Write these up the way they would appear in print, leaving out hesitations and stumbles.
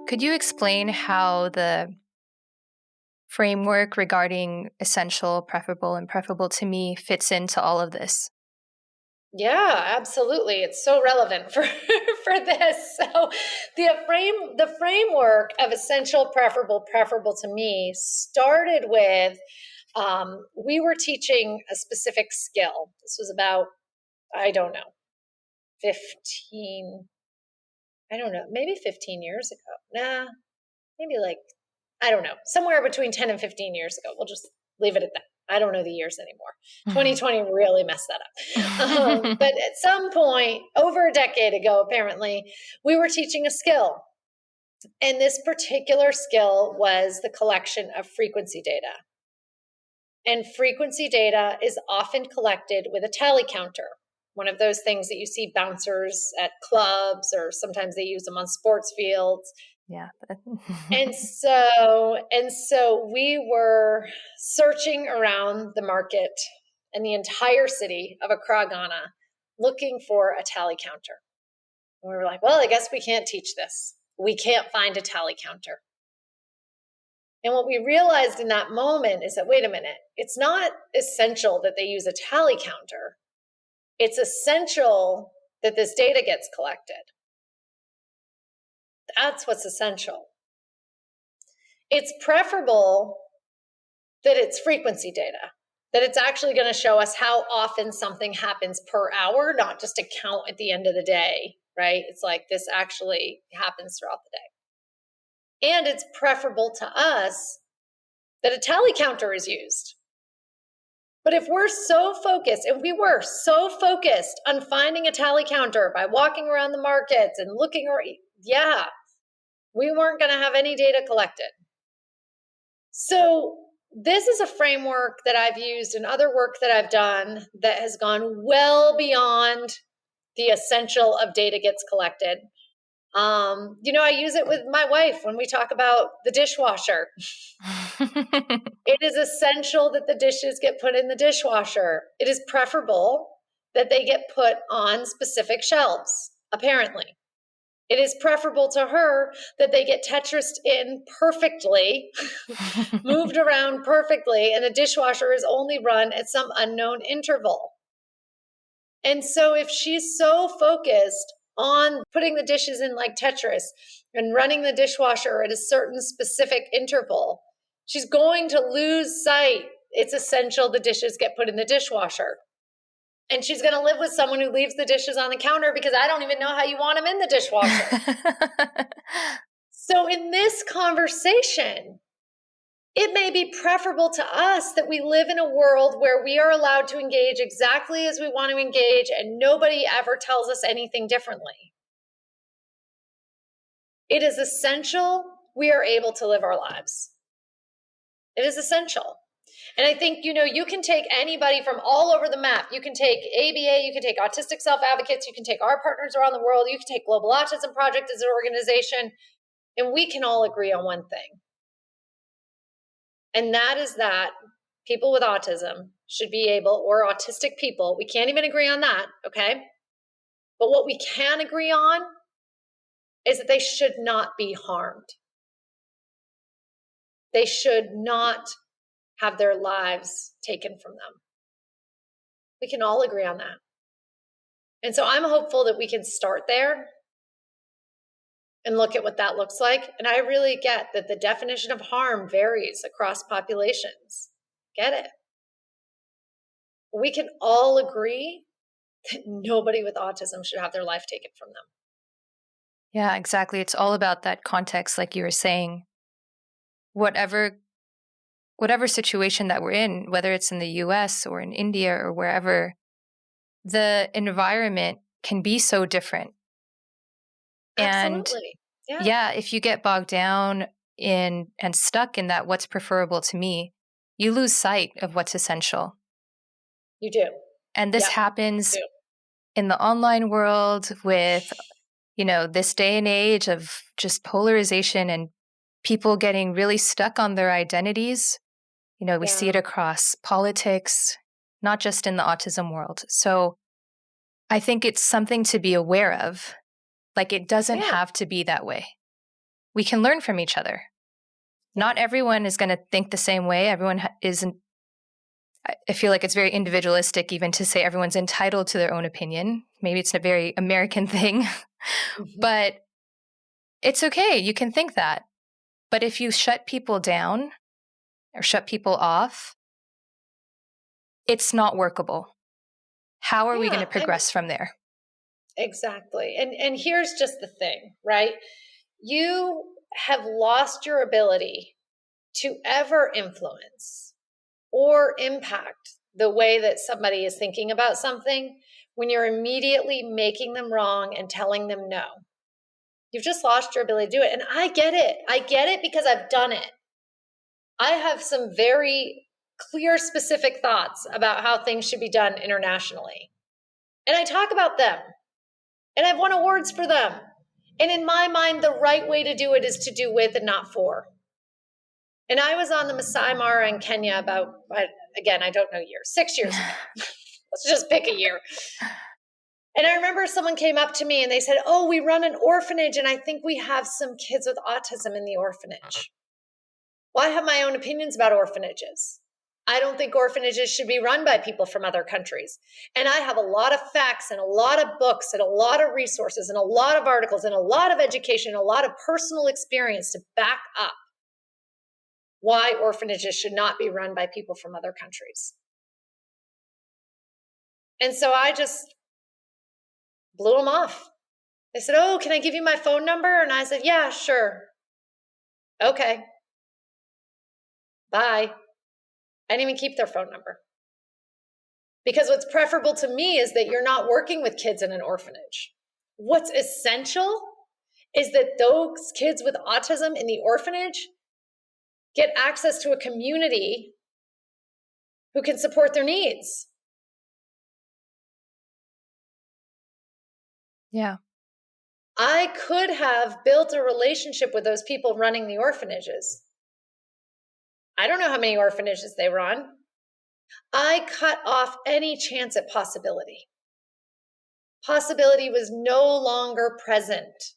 Could you explain how the framework regarding essential, preferable, and preferable to me fits into all of this? Yeah, absolutely. It's so relevant for for this. So the framework of essential, preferable to me started with we were teaching a specific skill. This was about, I don't know, 15, I don't know, maybe 15 years ago. Nah, maybe like, I don't know, somewhere between 10 and 15 years ago. We'll just leave it at that. I don't know the years anymore. 2020 really messed that up. But at some point, over a decade ago, apparently, we were teaching a skill. And this particular skill was the collection of frequency data. And frequency data is often collected with a tally counter, one of those things that you see bouncers at clubs, or sometimes they use them on sports fields. Yeah. And so we were searching around the market and the entire city of Accra, Ghana, looking for a tally counter. And we were like, well, I guess we can't teach this. We can't find a tally counter. And what we realized in that moment is that, wait a minute, it's not essential that they use a tally counter. It's essential that this data gets collected. That's what's essential. It's preferable that it's frequency data, that it's actually going to show us how often something happens per hour, not just a count at the end of the day, right? It's like this actually happens throughout the day. And it's preferable to us that a tally counter is used. But if we're so focused, and we were so focused on finding a tally counter by walking around the markets and looking, we weren't going to have any data collected. So this is a framework that I've used in other work that I've done that has gone well beyond the essential of data gets collected. I use it with my wife when we talk about the dishwasher. It is essential that the dishes get put in the dishwasher. It is preferable that they get put on specific shelves, apparently. It is preferable to her that they get Tetrised in perfectly, moved around perfectly, and the dishwasher is only run at some unknown interval. And so if she's so focused on putting the dishes in like Tetris and running the dishwasher at a certain specific interval, she's going to lose sight. It's essential the dishes get put in the dishwasher. And she's going to live with someone who leaves the dishes on the counter because I don't even know how you want them in the dishwasher. So in this conversation, it may be preferable to us that we live in a world where we are allowed to engage exactly as we want to engage and nobody ever tells us anything differently. It is essential we are able to live our lives. It is essential. And I think, you can take anybody from all over the map. You can take ABA, you can take Autistic Self-Advocates, you can take our partners around the world, you can take Global Autism Project as an organization, and we can all agree on one thing. And that is that people with autism should be able, or autistic people, we can't even agree on that, okay? But what we can agree on is that they should not be harmed. They should not have their lives taken from them. We can all agree on that. And so I'm hopeful that we can start there and look at what that looks like. And I really get that the definition of harm varies across populations. Get it. But we can all agree that nobody with autism should have their life taken from them. Yeah, exactly. It's all about that context, like you were saying. Whatever situation that we're in, whether it's in the US or in India or wherever, the environment can be so different. Absolutely. And yeah, if you get bogged down in and stuck in that what's preferable to me, you lose sight of what's essential. You do. And this happens in the online world with, this day and age of just polarization and people getting really stuck on their identities. We see it across politics, not just in the autism world. So I think it's something to be aware of. Like, it doesn't have to be that way. we can learn from each other. Not everyone is going to think the same way. Everyone isn't. I feel like it's very individualistic even to say everyone's entitled to their own opinion. Maybe it's a very American thing, but it's okay. You can think that. But if you shut people down or shut people off, it's not workable. How are we going to progress from there? Exactly. And here's just the thing, right? You have lost your ability to ever influence or impact the way that somebody is thinking about something when you're immediately making them wrong and telling them no. You've just lost your ability to do it. And I get it. I get it because I've done it. I have some very clear, specific thoughts about how things should be done internationally. And I talk about them. And I've won awards for them. And in my mind, the right way to do it is to do with and not for. And I was on the Masai Mara in Kenya about, again, I don't know years, 6 years ago. Let's just pick a year. And I remember someone came up to me and they said, oh, we run an orphanage and I think we have some kids with autism in the orphanage. Well, I have my own opinions about orphanages. I don't think orphanages should be run by people from other countries. And I have a lot of facts and a lot of books and a lot of resources and a lot of articles and a lot of education and a lot of personal experience to back up why orphanages should not be run by people from other countries. And so I just blew them off. They said, oh, can I give you my phone number? And I said, yeah, sure. Okay. Bye. I didn't even keep their phone number. Because what's preferable to me is that you're not working with kids in an orphanage. What's essential is that those kids with autism in the orphanage get access to a community who can support their needs. Yeah. I could have built a relationship with those people running the orphanages. I don't know how many orphanages they run. I cut off any chance at possibility. Possibility was no longer present.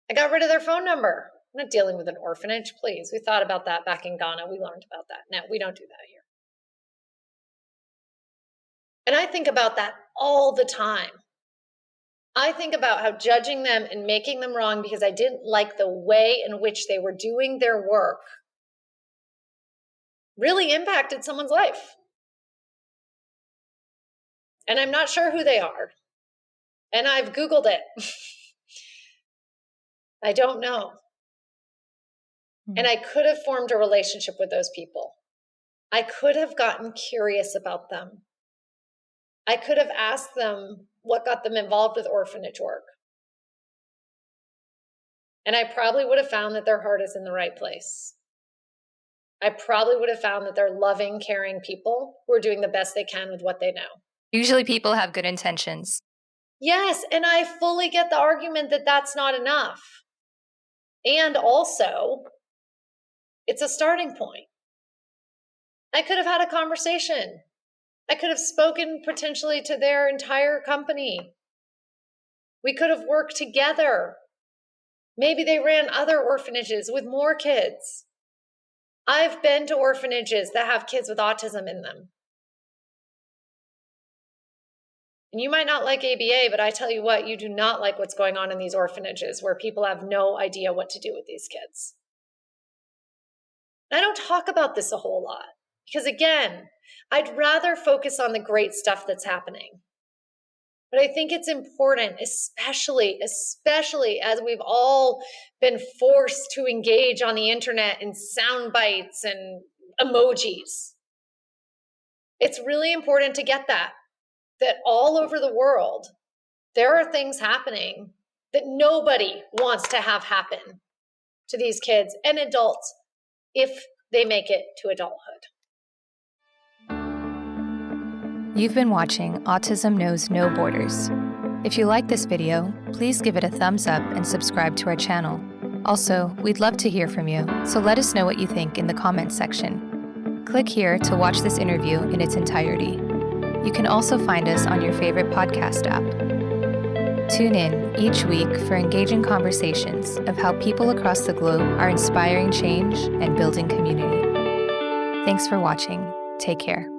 I got rid of their phone number. I'm not dealing with an orphanage, please. We thought about that back in Ghana. We learned about that. No, we don't do that here. And I think about that all the time. I think about how judging them and making them wrong because I didn't like the way in which they were doing their work really impacted someone's life. And I'm not sure who they are. And I've Googled it. I don't know. And I could have formed a relationship with those people. I could have gotten curious about them. I could have asked them what got them involved with orphanage work. And I probably would have found that their heart is in the right place. I probably would have found that they're loving, caring people who are doing the best they can with what they know. Usually people have good intentions. Yes, and I fully get the argument that that's not enough. And also, it's a starting point. I could have had a conversation. I could have spoken potentially to their entire company. We could have worked together. Maybe they ran other orphanages with more kids. I've been to orphanages that have kids with autism in them. And you might not like ABA, but I tell you what, you do not like what's going on in these orphanages where people have no idea what to do with these kids. I don't talk about this a whole lot because, again, I'd rather focus on the great stuff that's happening. But I think it's important, especially as we've all been forced to engage on the internet in sound bites and emojis. It's really important to get that all over the world, there are things happening that nobody wants to have happen to these kids and adults if they make it to adulthood. You've been watching Autism Knows No Borders. If you like this video, please give it a thumbs up and subscribe to our channel. Also, we'd love to hear from you, so let us know what you think in the comments section. Click here to watch this interview in its entirety. You can also find us on your favorite podcast app. Tune in each week for engaging conversations of how people across the globe are inspiring change and building community. Thanks for watching. Take care.